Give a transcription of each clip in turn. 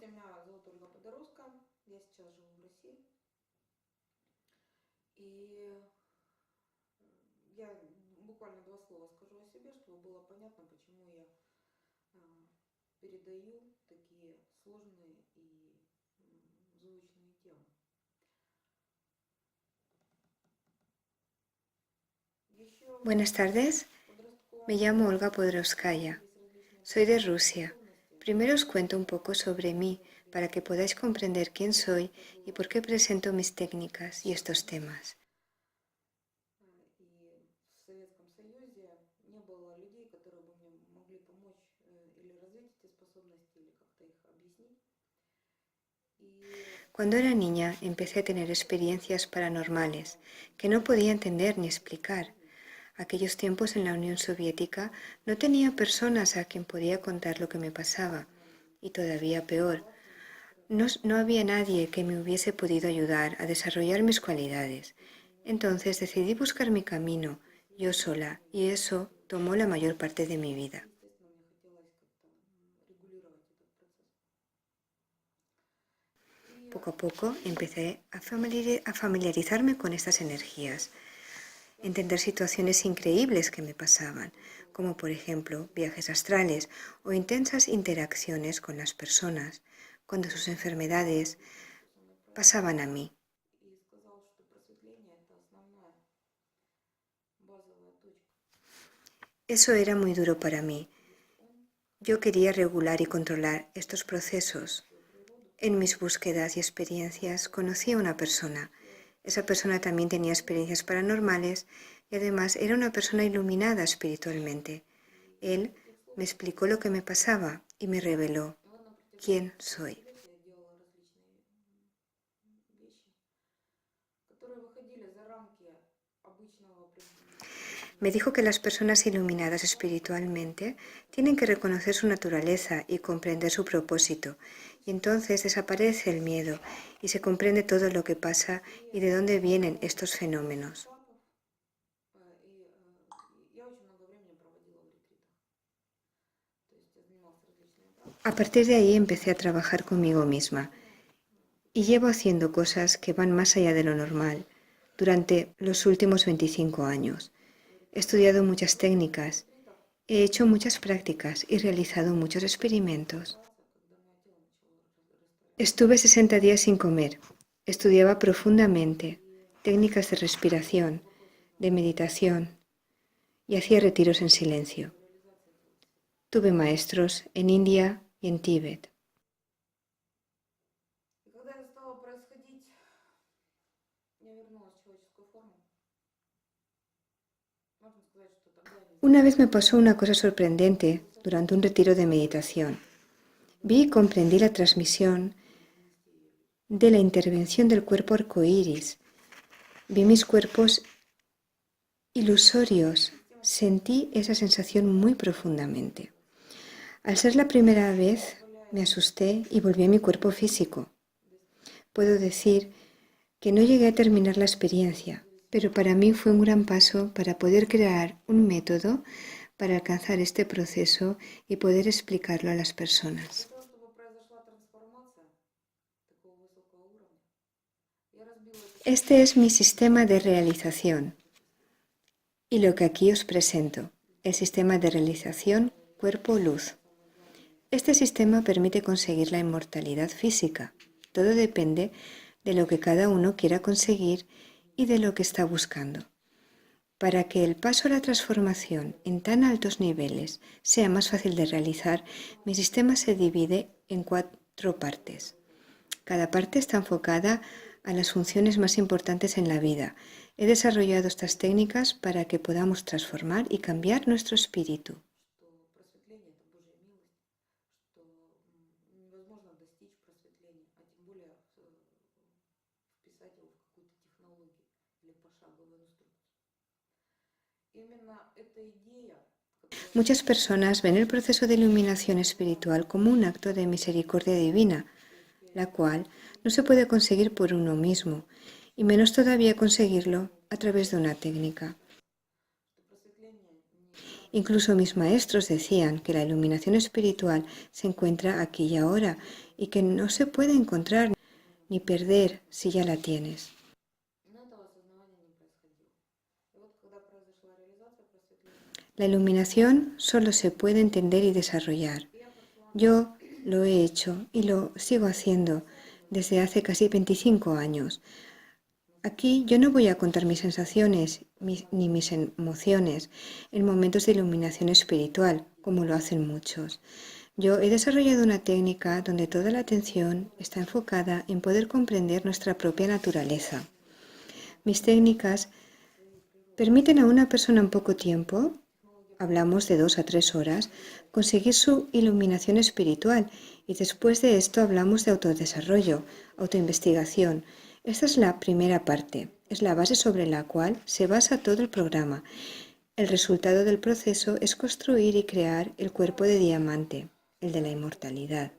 меня зовут Ольга Подорожская, я сейчас живу в России. И я буквально два слова скажу о себе, чтобы было понятно, почему я передаю такие сложные и звучные темы. Еще Buenas tardes, в подростковом me llamo Olga возрасте Podrovskaya. появились различные Soy de проявления Rusia. способности. Primero os cuento un poco sobre mí para que podáis comprender quién soy y por qué presento mis técnicas y estos temas. И в Советском Союзе не было людей, которые бы мне могли помочь или развить эти способности, или как-то их объяснить. Cuando era niña empecé a tener experiencias paranormales que no podía entender ni explicar. Aquellos tiempos en la Unión Soviética no tenía personas a quien podía contar lo que me pasaba. Y todavía peor, no había nadie que me hubiese podido ayudar a desarrollar mis cualidades. Entonces decidí buscar mi camino, yo sola, y eso tomó la mayor parte de mi vida. Poco a poco empecé a familiarizarme con estas energías, entender situaciones increíbles que me pasaban, como por ejemplo viajes astrales o intensas interacciones con las personas, cuando sus enfermedades pasaban a mí. Eso era muy duro para mí. Yo quería regular y controlar estos procesos. En mis búsquedas y experiencias conocí a una persona. Esa persona también tenía experiencias paranormales y además era una persona iluminada espiritualmente. Él me explicó lo que me pasaba y me reveló quién soy. Me dijo que las personas iluminadas espiritualmente tienen que reconocer su naturaleza y comprender su propósito, y entonces desaparece el miedo y se comprende todo lo que pasa y de dónde vienen estos fenómenos. A partir de ahí empecé a trabajar conmigo misma y llevo haciendo cosas que van más allá de lo normal durante los últimos 25 años. He estudiado muchas técnicas, he hecho muchas prácticas y realizado muchos experimentos. Estuve 60 días sin comer, estudiaba profundamente técnicas de respiración, de meditación y hacía retiros en silencio. Tuve maestros en India y en Tíbet. Una vez me pasó una cosa sorprendente durante un retiro de meditación. Vi y comprendí la transmisión de la intervención del cuerpo arcoíris. Vi mis cuerpos ilusorios. Sentí esa sensación muy profundamente. Al ser la primera vez, me asusté y volví a mi cuerpo físico. Puedo decir que no llegué a terminar la experiencia, pero para mí fue un gran paso para poder crear un método para alcanzar este proceso y poder explicarlo a las personas. Este es mi sistema de realización y lo que aquí os presento, el sistema de realización cuerpo-luz. Este sistema permite conseguir la inmortalidad física. Todo depende de lo que cada uno quiera conseguir y de lo que está buscando. Para que el paso a la transformación en tan altos niveles sea más fácil de realizar, mi sistema se divide en 4 partes. Cada parte está enfocada a las funciones más importantes en la vida. He desarrollado estas técnicas para que podamos transformar y cambiar nuestro espíritu. Muchas personas ven el proceso de iluminación espiritual como un acto de misericordia divina, la cual no se puede conseguir por uno mismo, y menos todavía conseguirlo a través de una técnica. Incluso mis maestros decían que la iluminación espiritual se encuentra aquí y ahora y que no se puede encontrar ni perder si ya la tienes. La iluminación solo se puede entender y desarrollar. Yo lo he hecho y lo sigo haciendo desde hace casi 25 años. Aquí yo no voy a contar mis sensaciones ni mis emociones en momentos de iluminación espiritual, como lo hacen muchos. Yo he desarrollado una técnica donde toda la atención está enfocada en poder comprender nuestra propia naturaleza. Mis técnicas permiten a una persona en poco tiempo, hablamos de 2 a 3 horas, conseguir su iluminación espiritual y después de esto hablamos de autodesarrollo, autoinvestigación. Esta es la primera parte, es la base sobre la cual se basa todo el programa. El resultado del proceso es construir y crear el cuerpo de diamante, el de la inmortalidad.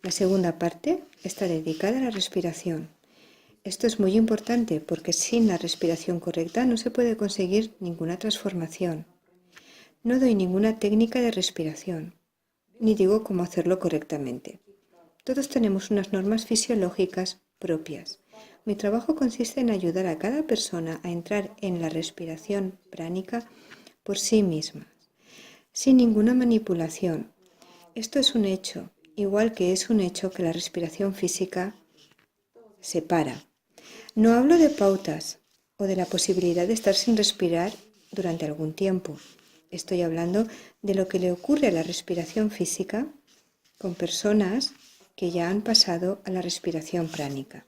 La segunda parte está dedicada a la respiración. Esto es muy importante porque sin la respiración correcta no se puede conseguir ninguna transformación. No doy ninguna técnica de respiración, ni digo cómo hacerlo correctamente. Todos tenemos unas normas fisiológicas propias. Mi trabajo consiste en ayudar a cada persona a entrar en la respiración pránica por sí misma, sin ninguna manipulación. Esto es un hecho, igual que es un hecho que la respiración física se para. No hablo de pautas o de la posibilidad de estar sin respirar durante algún tiempo. Estoy hablando de lo que le ocurre a la respiración física con personas que ya han pasado a la respiración pránica.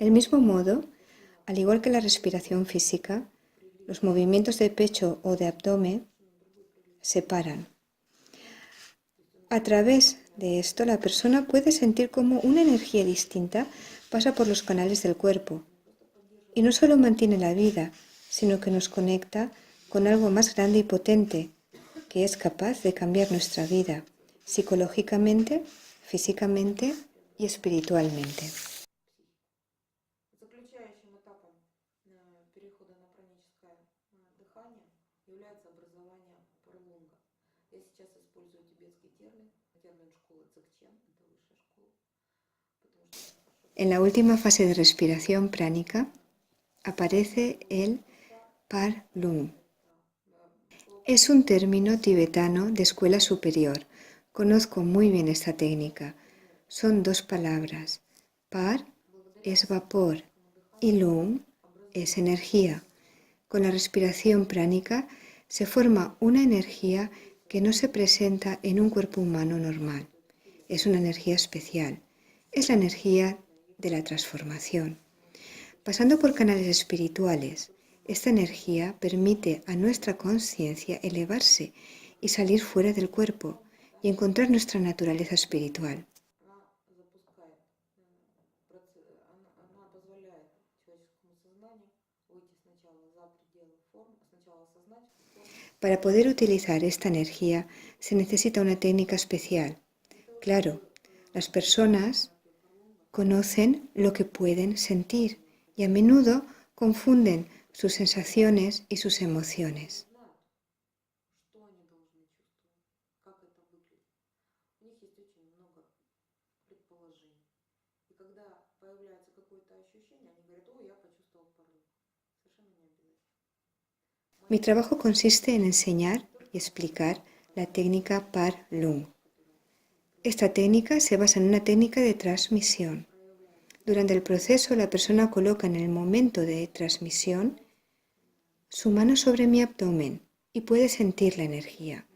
Del mismo modo, al igual que la respiración física, los movimientos de pecho o de abdomen se paran. A través de esto, la persona puede sentir cómo una energía distinta pasa por los canales del cuerpo y no solo mantiene la vida, sino que nos conecta con algo más grande y potente, que es capaz de cambiar nuestra vida psicológicamente, físicamente y espiritualmente. En la última fase de respiración pránica aparece el Par Lung. Es un término tibetano de escuela superior. Conozco muy bien esta técnica. Son 2 palabras. Par es vapor y Lung es energía. Con la respiración pránica se forma una energía que no se presenta en un cuerpo humano normal. Es una energía especial. Es la energía de la transformación. Pasando por canales espirituales, esta energía permite a nuestra conciencia elevarse y salir fuera del cuerpo y encontrar nuestra naturaleza espiritual. Para poder utilizar esta energía se necesita una técnica especial. Claro, las personas conocen lo que pueden sentir y a menudo confunden sus sensaciones y sus emociones. Mi trabajo consiste en enseñar y explicar la técnica Par Lung. Esta técnica se basa en una técnica de transmisión. Durante el proceso, la persona coloca en el momento de transmisión su mano sobre mi abdomen y puede sentir la energía.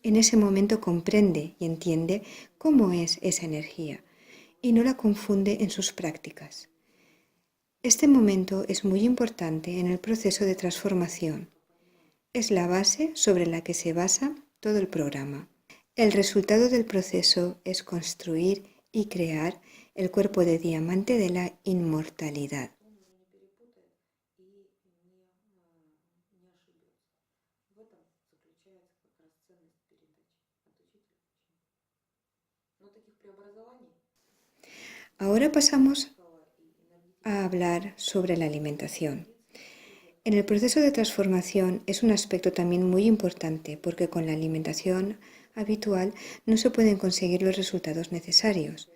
En ese momento comprende y entiende cómo es esa energía y no la confunde en sus prácticas. Este momento es muy importante en el proceso de transformación. Es la base sobre la que se basa todo el programa. El resultado del proceso es construir y crear el cuerpo de diamante de la inmortalidad. он уже не перепутает и не ошибется. В этом заключается как раз ценность передачи от учителя к ученику. Но таких преобразований Ahora pasamos и энергетических a hablar sobre la alimentación. En el proceso de transformación es un aspecto también muy importante porque con la alimentación habitual no se pueden conseguir los resultados necesarios.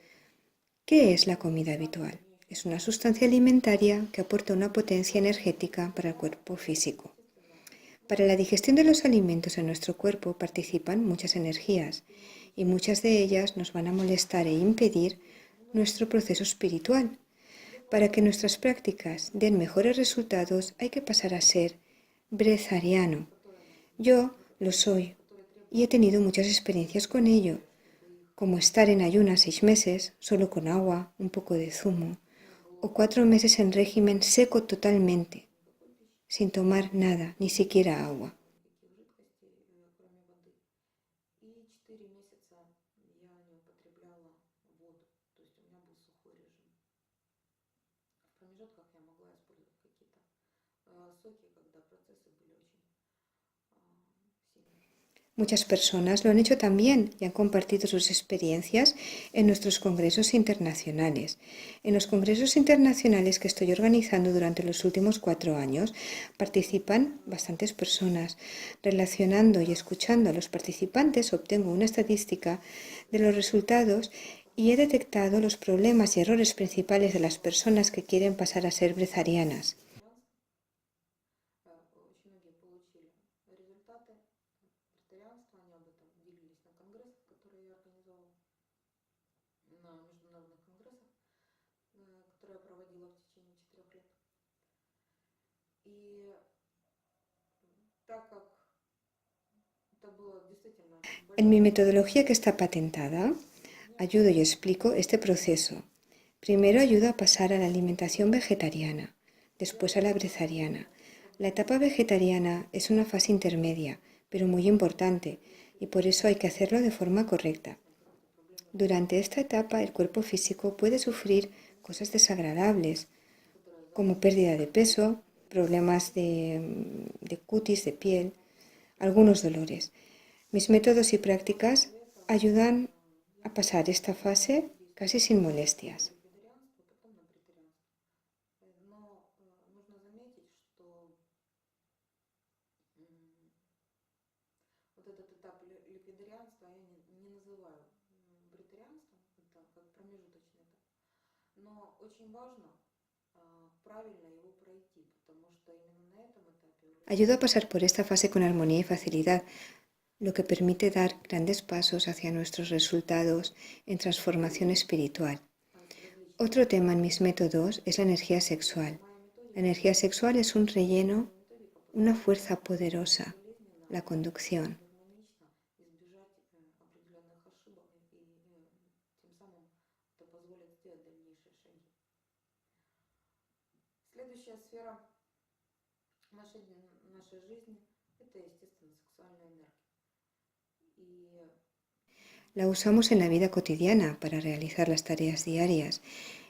¿Qué es la comida habitual? Es una sustancia alimentaria que aporta una potencia energética para el cuerpo físico. Para la digestión de los alimentos en nuestro cuerpo participan muchas energías y muchas de ellas nos van a molestar e impedir nuestro proceso espiritual. Para que nuestras prácticas den mejores resultados hay que pasar a ser brezariano. Yo lo soy y he tenido muchas experiencias con ello, como estar en ayunas 6 meses, solo con agua, un poco de zumo, o 4 meses en régimen seco totalmente, sin tomar nada, ni siquiera agua. никаких жидкостей, кроме воды. И 4 месяца я не употребляла воду, то есть у меня был сухой режим. В промежутках я могла использовать какие-то соки, когда процессы были очень сильные. Muchas personas lo han hecho también y han compartido sus experiencias en nuestros congresos internacionales. En los congresos internacionales que estoy organizando durante los últimos 4 años participan bastantes personas. Relacionando y escuchando a los participantes obtengo una estadística de los resultados y he detectado los problemas y errores principales de las personas que quieren pasar a ser brezarianas. Очень многие получили результаты вегетарианства, они об этом делились на конгрессах, которые я организовала, на международных конгрессах, которые я проводила в течение 4 лет. И так как это было действительно очень En mi большое, metodología que está patentada, ayudo y explico este proceso. Primero ayudo a pasar a la alimentación vegetariana, después a la brezariana. La etapa vegetariana es una fase intermedia, pero muy importante, y por eso hay que hacerlo de forma correcta. Durante esta etapa el cuerpo físico puede sufrir cosas desagradables, como pérdida de peso, problemas de cutis, de piel, algunos dolores. Mis métodos y prácticas ayudan a pasar esta fase casi sin molestias. вегетарианство, потом на бритарианство. Но нужно заметить, что вот этот этап ликвидарианства я не называю бритарианством, это как промежуточный этап. Но очень важно правильно его пройти, потому что именно на этом этапе Ayudo a pasar por esta fase con armonía y facilidad, lo que permite dar grandes pasos hacia nuestros resultados en transformación espiritual. Otro tema en mis métodos es la energía sexual. La energía sexual es un relleno, una fuerza poderosa, la conducción. гармонично избежать определенных ошибок и тем самым это позволит сделать дальнейшие шаги. Следующая сфера нашей жизни – это, естественно, сексуальная энергия. И La usamos en la vida cotidiana para realizar las tareas diarias,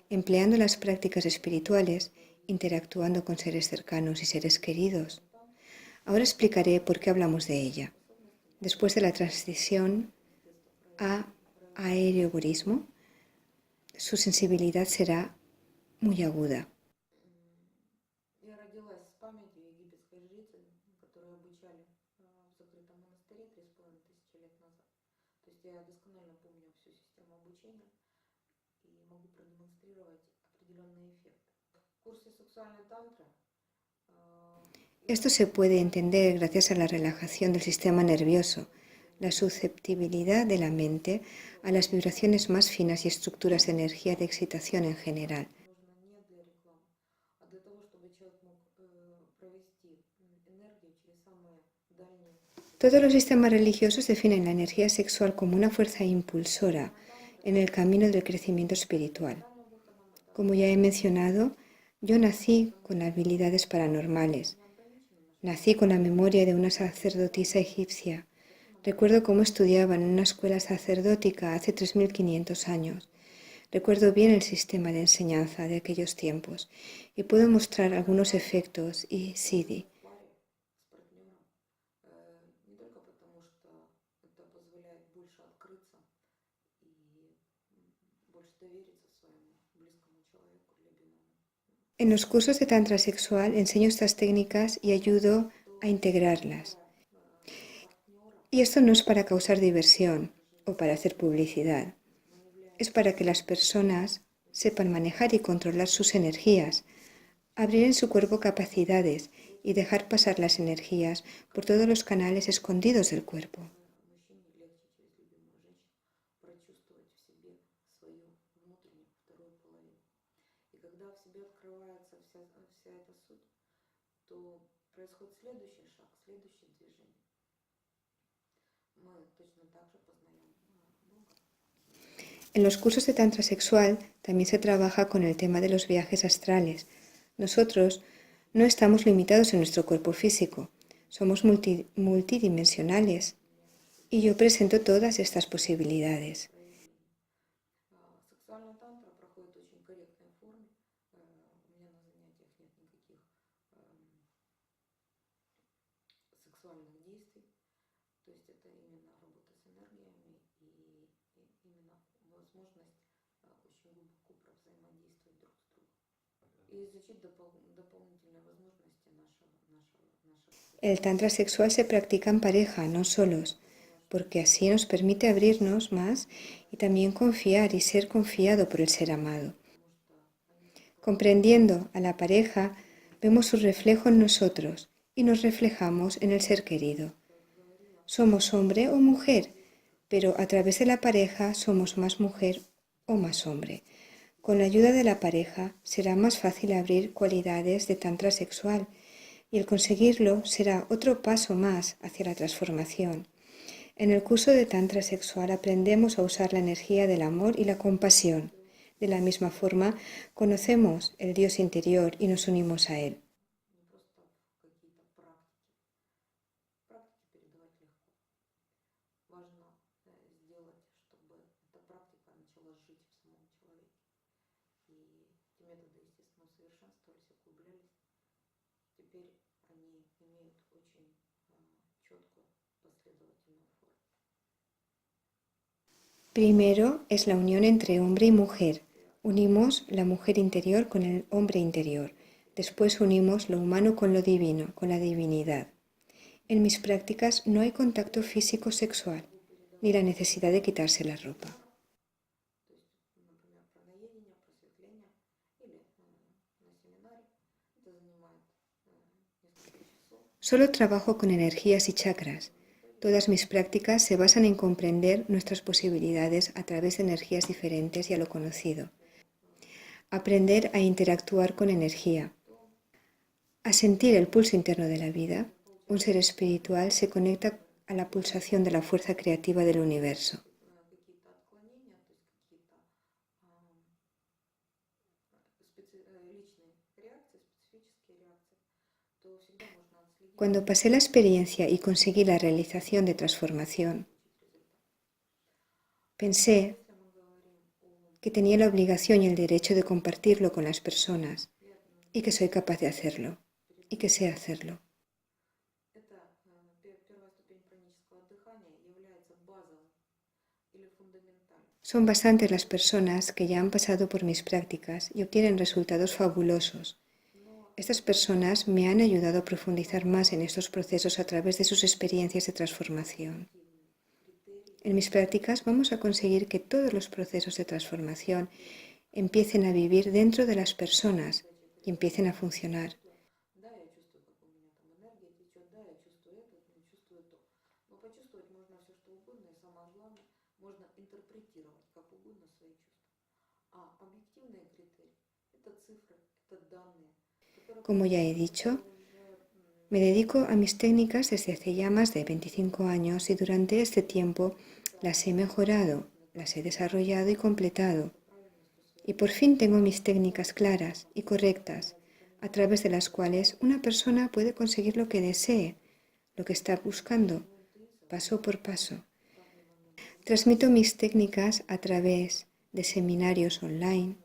empleando las prácticas espirituales, interactuando con seres cercanos y seres queridos. Ahora explicaré por qué hablamos de ella. Después de la transición a aeroborismo, su sensibilidad será muy aguda. я родилась с памятью египетской жрицы, которую обучали в закрытом монастыре 3500 лет назад. То есть я досконально помню всю систему обучения и могу продемонстрировать определенные эффекты. В курсе сексуальной тантры Esto se puede entender gracias a la relajación del sistema nervioso, la susceptibilidad de la mente a las vibraciones más finas y estructuras de energía de excitación en general. нужно не для рекламы, а для того, чтобы человек мог провести энергию через самые дальние. Todos los sistemas religiosos definen la energía sexual como una fuerza impulsora en el camino del crecimiento espiritual. Como ya he mencionado, yo nací con habilidades paranormales. Nací con la memoria de una sacerdotisa egipcia. Recuerdo cómo estudiaba en una escuela sacerdótica hace 3500 años. Recuerdo bien el sistema de enseñanza de aquellos tiempos y puedo mostrar algunos efectos y Siddhi. в паре с партнером не только потому, что это позволяет больше открыться и больше довериться своему близкому человеку, любимому. En los cursos de Tantra sexual enseño estas técnicas y ayudo a integrarlas. Y esto no es para causar diversión o para hacer publicidad. Es para que las personas sepan manejar y controlar sus energías, abrir en su cuerpo capacidades y dejar pasar las energías por todos los canales escondidos del cuerpo. Мужчине легче через любимую женщину прочувствовать в себе свою внутреннюю вторую половину. И когда в себе открывается вся эта суть, то происходит следующий шаг, следующее движение. Мы точно так же познаем Бога. En los cursos de Tantra sexual también se trabaja con el tema de los viajes astrales. Nosotros no estamos limitados en nuestro cuerpo físico, somos multidimensionales y yo presento todas estas posibilidades. Сексуальная тантра проходит в очень корректной форме. У меня на занятиях нет никаких сексуальных действий. То есть это именно работа с энергиями и именно возможность очень глубоко взаимодействовать друг с другом. И изучить дополнительные возможности нашего. El Tantra sexual se practica en pareja, no solos, porque así nos permite abrirnos más y también confiar y ser confiado por el ser amado. Comprendiendo a la pareja, vemos su reflejo en nosotros y nos reflejamos en el ser querido. Somos hombre o mujer, pero a través de la pareja somos más mujer o más hombre. Con la ayuda de la pareja será más fácil abrir cualidades de Tantra sexual y el conseguirlo será otro paso más hacia la transformación. En el curso de Tantra sexual aprendemos a usar la energía del amor y la compasión. De la misma forma, conocemos el Dios interior y nos unimos a Él. Primero es la unión entre hombre y mujer. Unimos la mujer interior con el hombre interior. Después unimos lo humano con lo divino, con la divinidad. En mis prácticas no hay contacto físico sexual, ni la necesidad de quitarse la ropa. Solo trabajo con energías y chakras. Todas mis prácticas se basan en comprender nuestras posibilidades a través de energías diferentes y a lo conocido. Aprender a interactuar con energía. A sentir el pulso interno de la vida, un ser espiritual se conecta a la pulsación de la fuerza creativa del universo. Cuando pasé la experiencia y conseguí la realización de transformación, pensé que tenía la obligación y el derecho de compartirlo con las personas y que soy capaz de hacerlo y que sé hacerlo. Son bastantes las personas que ya han pasado por mis prácticas y obtienen resultados fabulosos. Estas personas me han ayudado a profundizar más en estos procesos a través de sus experiencias de transformación. En mis prácticas vamos a conseguir que todos los procesos de transformación empiecen a vivir dentro de las personas y empiecen a funcionar. Como ya he dicho, me dedico a mis técnicas desde hace ya más de 25 años y durante este tiempo las he mejorado, las he desarrollado y completado. Y por fin tengo mis técnicas claras y correctas, a través de las cuales una persona puede conseguir lo que desee, lo que está buscando, paso por paso. Transmito mis técnicas a través de seminarios online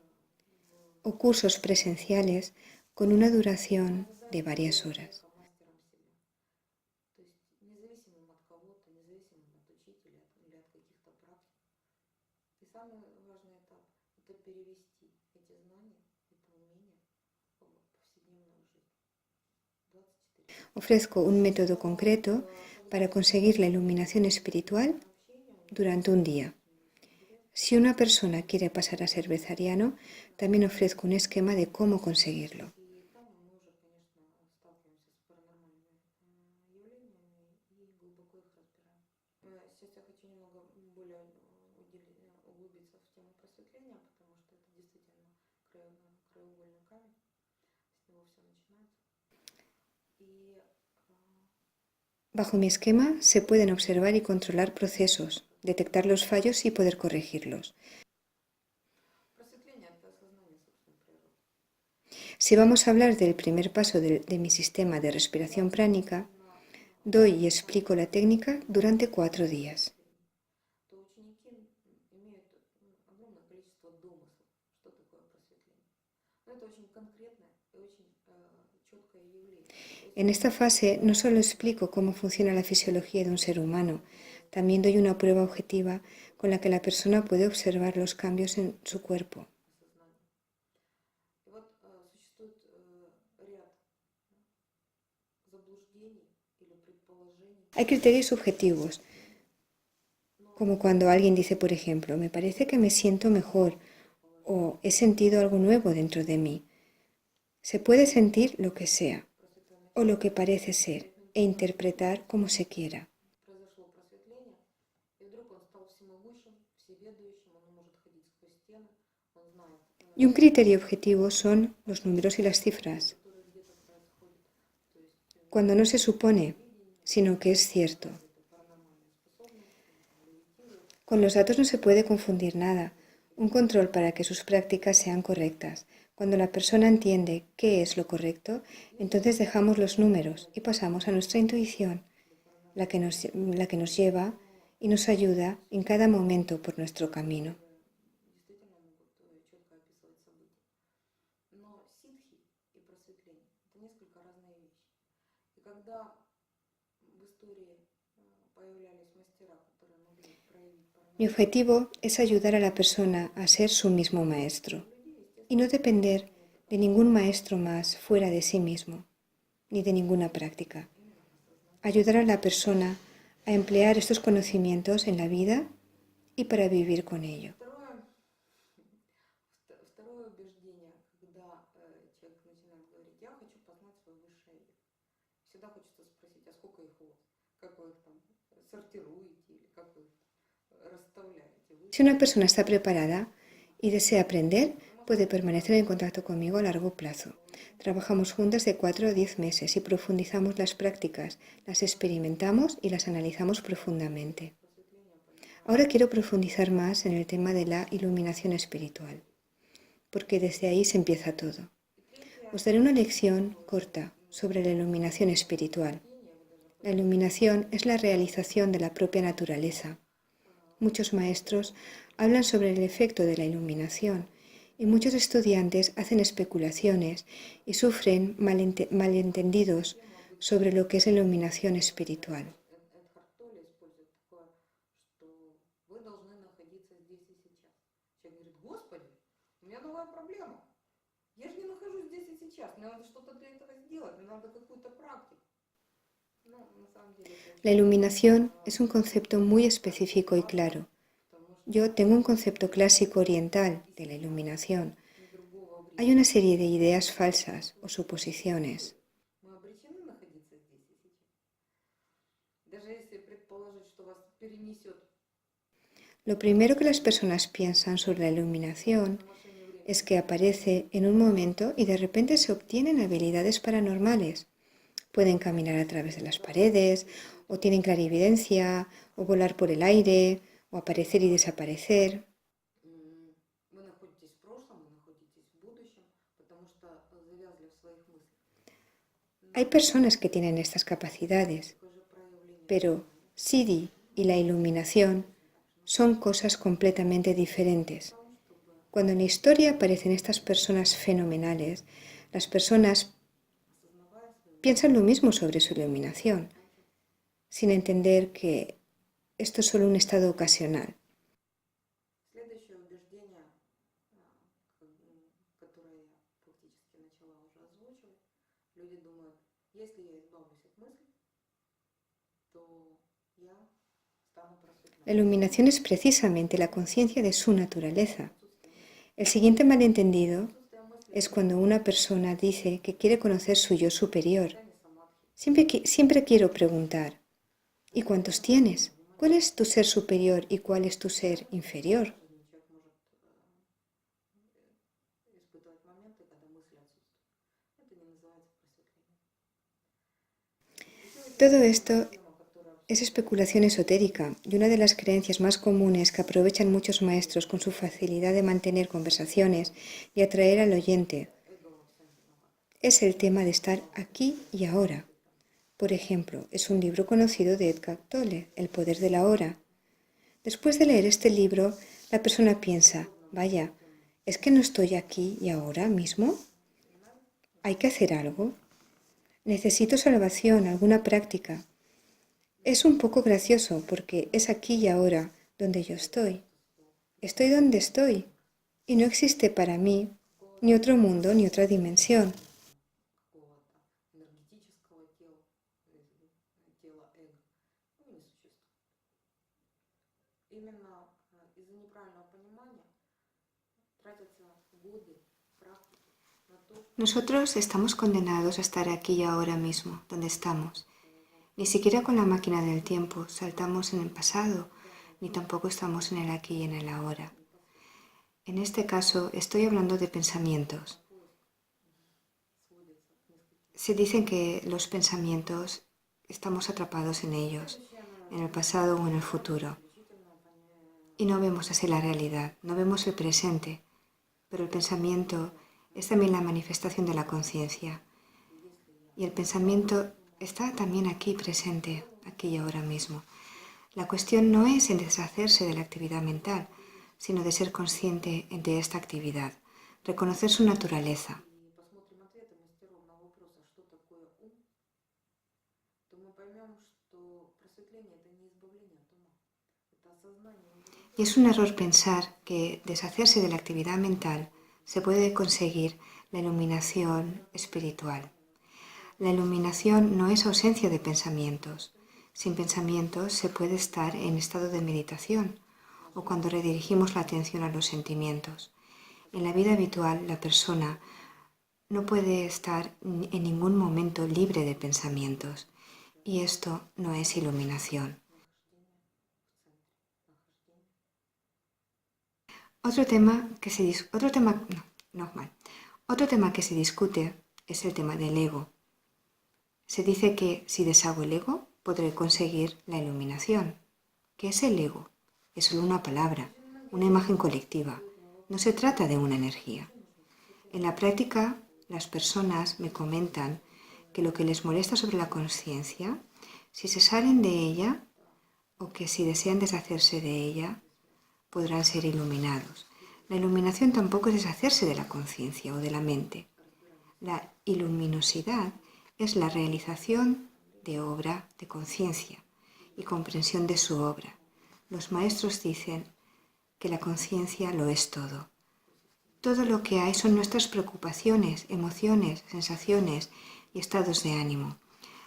o cursos presenciales con una duración de varias horas. Ofrezco un método concreto para conseguir la iluminación espiritual durante un día. Si una persona quiere pasar a ser vegetariano, también ofrezco un esquema de cómo conseguirlo. Bajo mi esquema se pueden observar y controlar procesos, detectar los fallos y poder corregirlos. Si vamos a hablar del primer paso de mi sistema de respiración pránica, doy y explico la técnica durante 4 días. En esta fase no solo explico cómo funciona la fisiología de un ser humano, también doy una prueba objetiva con la que la persona puede observar los cambios en su cuerpo. Hay criterios subjetivos, como cuando alguien dice, por ejemplo, me parece que me siento mejor o he sentido algo nuevo dentro de mí. Se puede sentir lo que sea o lo que parece ser e interpretar como se quiera. Y un criterio objetivo son los números y las cifras. Cuando no se supone, sino que es cierto. Con los datos no se puede confundir nada. Un control para que sus prácticas sean correctas. Cuando la persona entiende qué es lo correcto, entonces dejamos los números y pasamos a nuestra intuición, la que nos lleva y nos ayuda en cada momento por nuestro camino. Mi objetivo es ayudar a la persona a ser su mismo maestro y no depender de ningún maestro más fuera de sí mismo, ni de ninguna práctica. Ayudar a la persona a emplear estos conocimientos en la vida y para vivir con ello. Si una persona está preparada y desea aprender, puede permanecer en contacto conmigo a largo plazo. Trabajamos juntas de 4 a 10 meses y profundizamos las prácticas, las experimentamos y las analizamos profundamente. Ahora quiero profundizar más en el tema de la iluminación espiritual, porque desde ahí se empieza todo. Os daré una lección corta sobre la iluminación espiritual. La iluminación es la realización de la propia naturaleza. Muchos maestros hablan sobre el efecto de la iluminación y muchos estudiantes hacen especulaciones y sufren malentendidos sobre lo que es la iluminación espiritual. La iluminación es un concepto muy específico y claro. Yo tengo un concepto clásico oriental de la iluminación. Hay una serie de ideas falsas o suposiciones. Lo primero que las personas piensan sobre la iluminación es que aparece en un momento y de repente se obtienen habilidades paranormales. Pueden caminar a través de las paredes, o tienen clarividencia, o volar por el aire, o aparecer y desaparecer. Hay personas que tienen estas capacidades, pero Siddhi y la iluminación son cosas completamente diferentes. Cuando en la historia aparecen estas personas fenomenales, las personas piensan lo mismo sobre su iluminación, sin entender que esto es solo un estado ocasional. Следующее убеждение, которое я практически начала уже озвучивать, люди думают, если я избавлюсь от мыслей, то я стану La просветленным. iluminación es precisamente la conciencia de su naturaleza. El siguiente malentendido es cuando una persona dice que quiere conocer su yo superior. Siempre quiero preguntar, ¿y cuántos tienes? ¿Cuál es tu ser superior y cuál es tu ser inferior? Человек может испытывать моменты, когда мысли отсутствуют. Это не называется просветлением. Todo esto es especulación esotérica y una de las creencias más comunes que aprovechan muchos maestros con su facilidad de mantener conversaciones y atraer al oyente es el tema de estar aquí y ahora. Por ejemplo, es un libro conocido de Eckhart Tolle, El poder de la hora. Después de leer este libro, la persona piensa, vaya, ¿es que no estoy aquí y ahora mismo? ¿Hay que hacer algo? ¿Necesito salvación, alguna práctica? Es un poco gracioso porque es aquí y ahora donde yo estoy. Estoy donde estoy y no existe para mí ni otro mundo ni otra dimensión. Какого-то энергетического тела, тела эго, ну, не существует. Именно из-за неправильного понимания тратятся годы практики на то, Nosotros estamos condenados a estar aquí y ahora mismo, donde estamos. Ni siquiera con la máquina del tiempo saltamos en el pasado, ni tampoco estamos en el aquí y en el ahora. En este caso estoy hablando de pensamientos. Se dice que los pensamientos estamos atrapados en ellos, en el pasado o en el futuro. Y no vemos así la realidad, no vemos el presente, pero el pensamiento es también la manifestación de la conciencia. Y el pensamiento está también aquí presente, aquí y ahora mismo. La cuestión no es en deshacerse de la actividad mental, sino de ser consciente de esta actividad, reconocer su naturaleza. и посмотрим ответы мастеров на вопрос, а что такое ум, то мы поймем, что просветление это не избавление от ума, это осознание его. Y es un error pensar que deshacerse de la actividad mental se puede conseguir la iluminación espiritual. La iluminación no es ausencia de pensamientos. Sin pensamientos se puede estar en estado de meditación o cuando redirigimos la atención a los sentimientos. En la vida habitual, la persona no puede estar en ningún momento libre de pensamientos y esto no es iluminación. Otro tema que se discute es el tema del ego. Se dice que si deshago el ego, podré conseguir la iluminación. ¿Qué es el ego? Es solo una palabra, una imagen colectiva. No se trata de una energía. En la práctica, las personas me comentan que lo que les molesta sobre la conciencia, si se salen de ella o que si desean deshacerse de ella, podrán ser iluminados. La iluminación tampoco es deshacerse de la conciencia o de la mente. La luminosidad es la realización de obra de conciencia y comprensión de su obra. Los maestros dicen que la conciencia lo es todo. Todo lo que hay son nuestras preocupaciones, emociones, sensaciones y estados de ánimo.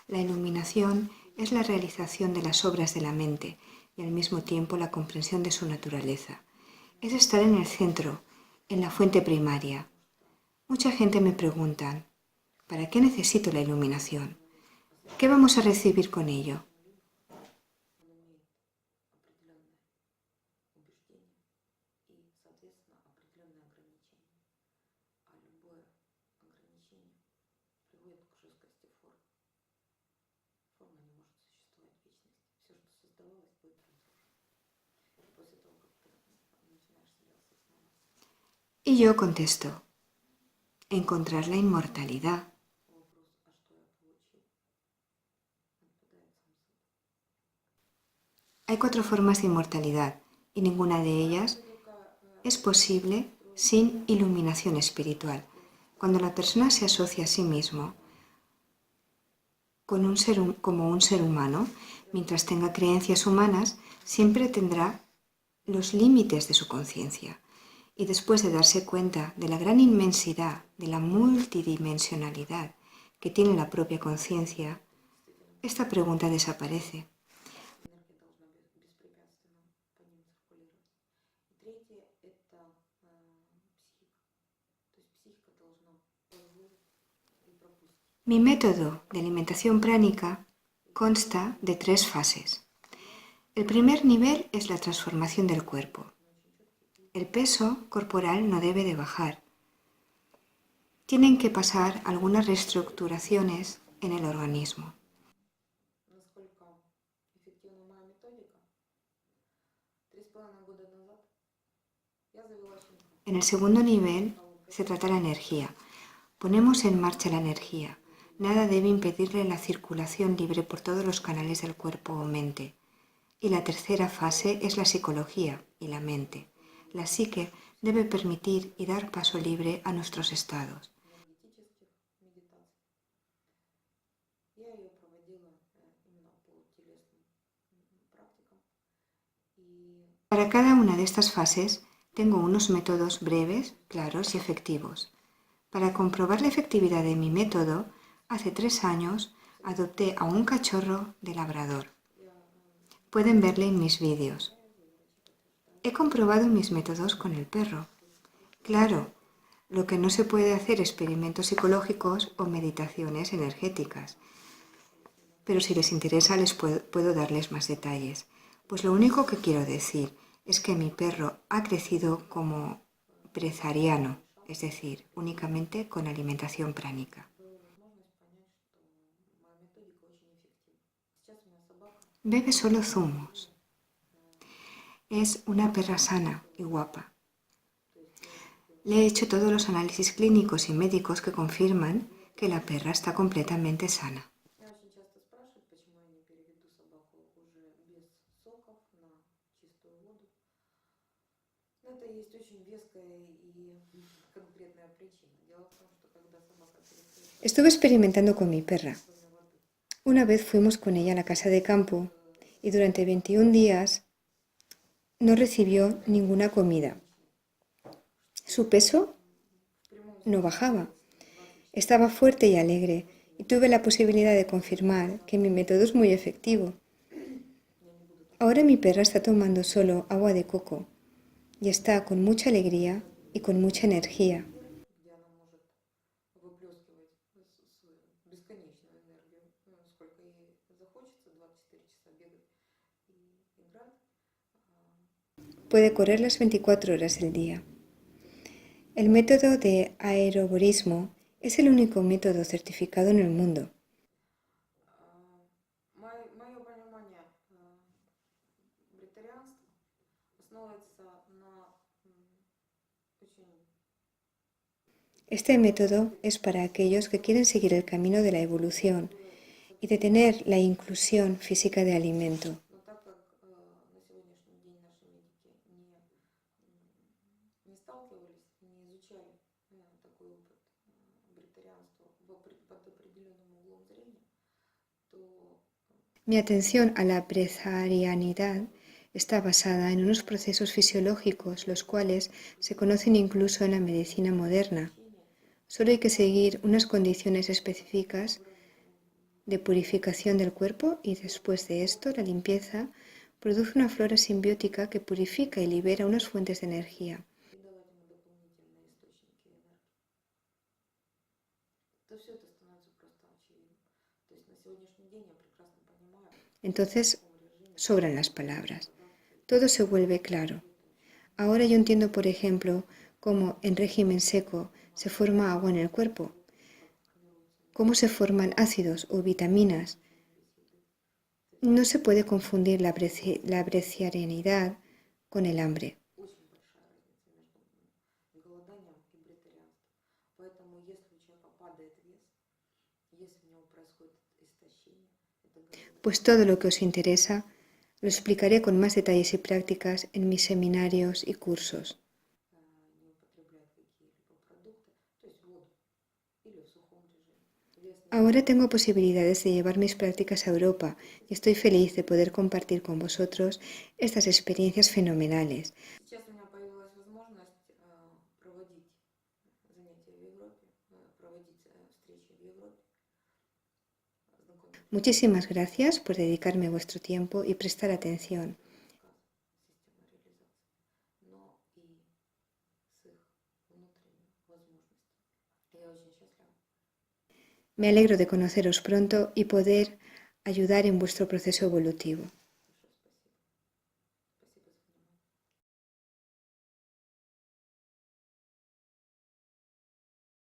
La iluminación es la realización de las obras de la mente y al mismo tiempo la comprensión de su naturaleza. Es estar en el centro, en la fuente primaria. Mucha gente me pregunta, ¿para qué necesito la iluminación? ¿Qué vamos a recibir con ello? Y yo contesto, encontrar la inmortalidad. Hay 4 formas de inmortalidad y ninguna de ellas es posible sin iluminación espiritual. Cuando la persona se asocia a sí mismo como un ser humano, mientras tenga creencias humanas, siempre tendrá los límites de su conciencia. Y después de darse cuenta de la gran inmensidad, de la multidimensionalidad que tiene la propia conciencia, esta pregunta desaparece. Mi método de alimentación pránica consta de 3 fases. El primer nivel es la transformación del cuerpo. El peso corporal no debe de bajar. Tienen que pasar algunas reestructuraciones en el organismo. En el segundo nivel se trata la energía. Ponemos en marcha la energía. Nada debe impedirle la circulación libre por todos los canales del cuerpo o mente. Y la tercera fase es la psicología y la mente. La psique debe permitir y dar paso libre a nuestros estados. Para cada una de estas fases tengo unos métodos breves, claros y efectivos. Para comprobar la efectividad de mi método, hace 3 años adopté a un cachorro de labrador. Pueden verle en mis vídeos. He comprobado mis métodos con el perro. Claro, lo que no se puede hacer experimentos psicológicos o meditaciones energéticas. Pero si les interesa les puedo darles más detalles. Pues lo único que quiero decir es que mi perro ha crecido como brezariano, es decir, únicamente con alimentación pránica. Bebe solo zumos. Es una perra sana y guapa. Le he hecho todos los análisis clínicos y médicos que confirman que la perra está completamente sana. Estuve experimentando con mi perra. Una vez fuimos con ella a la casa de campo y durante 21 días no recibió ninguna comida. Su peso no bajaba. Estaba fuerte y alegre y tuve la posibilidad de confirmar que mi método es muy efectivo. Ahora mi perra está tomando solo agua de coco y está con mucha alegría y con mucha energía. Puede correr las 24 horas del día. El método de aeroborismo es el único método certificado en el mundo. Este método es para aquellos que quieren seguir el camino de la evolución y de tener la inclusión física de alimento. Mi atención a la brezarianidad está basada en unos procesos fisiológicos, los cuales se conocen incluso en la medicina moderna. Solo hay que seguir unas condiciones específicas de purificación del cuerpo y después de esto la limpieza produce una flora simbiótica que purifica y libera unas fuentes de energía. Entonces sobran las palabras. Todo se vuelve claro. Ahora yo entiendo, por ejemplo, cómo en régimen seco se forma agua en el cuerpo, cómo se forman ácidos o vitaminas. No se puede confundir la brezarianidad con el hambre. Pues todo lo que os interesa lo explicaré con más detalles y prácticas en mis seminarios y cursos. или в сухом режиме. Вес не Ahora tengo posibilidades de llevar mis prácticas a Europa y estoy feliz de poder compartir con vosotros estas experiencias fenomenales. Сейчас у меня появилась возможность проводить занятия в Европе, проводить встречи в Европе, знакомиться Muchísimas gracias por dedicarme vuestro tiempo y prestar atención. с системой реализации, но и с их внутренними возможностями. Я очень счастлива. Me alegro de conoceros pronto y poder ayudar en vuestro proceso evolutivo.